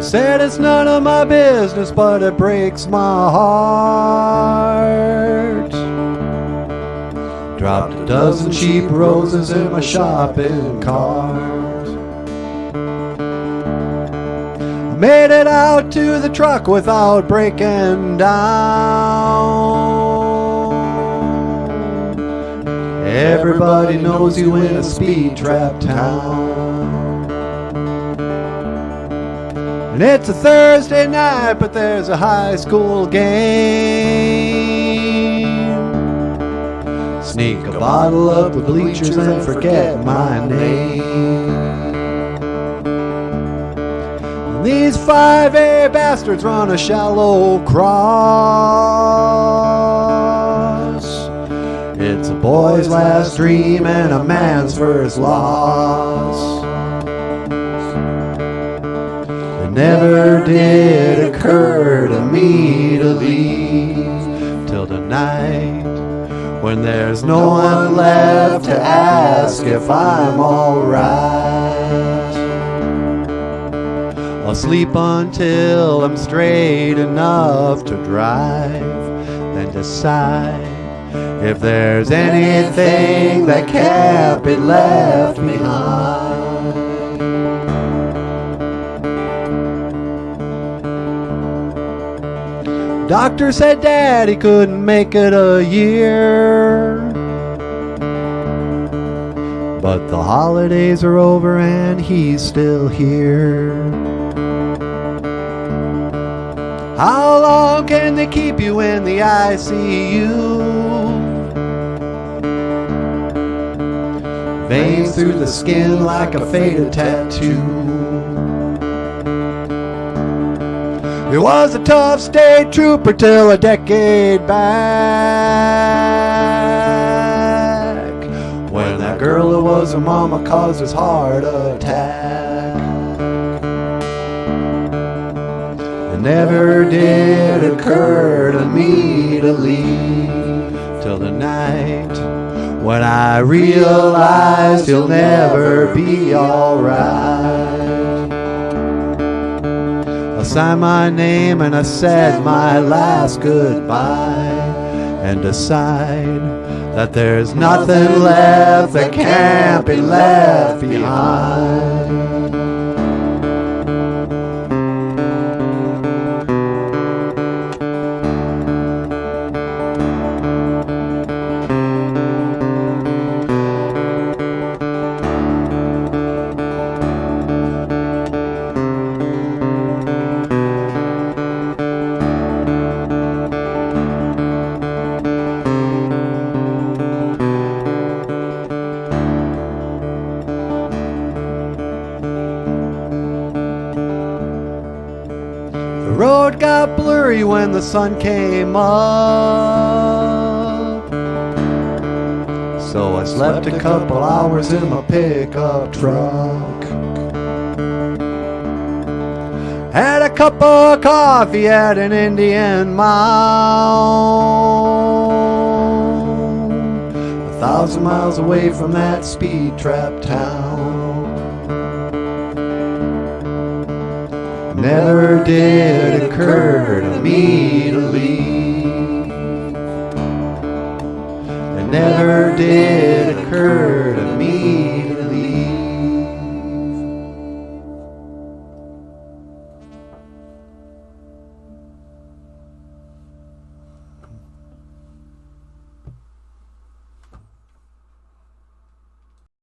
said it's none of my business, but it breaks my heart. Dropped a dozen cheap roses in my shopping cart. Made it out to the truck without breaking down. Everybody knows you in a speed trap town. And it's a Thursday night, but there's a high school game. Sneak a bottle up the bleachers and forget my name. And these 5A bastards run a shallow cross. It's a boy's last dream and a man's first loss. Never did occur to me to leave till tonight, when there's no one left to ask if I'm alright. I'll sleep until I'm straight enough to drive, then decide if there's anything that can't be left behind. Doctor said Daddy couldn't make it a year, but the holidays are over and he's still here. How long can they keep you in the ICU? Veins through the skin like a faded tattoo. He was a tough state trooper till a decade back, when that girl who was her mama caused his heart attack. It never did occur to me to leave till the night when I realized he'll never be alright. I signed my name and I said my last goodbye, and decide that there's nothing left that can't be left behind. The road got blurry when the sun came up, so I slept a couple hours in my pickup truck. Had a cup of coffee at an Indian mound, 1,000 miles away from that speed trap town. Never did occur to me to leave. It never did occur to me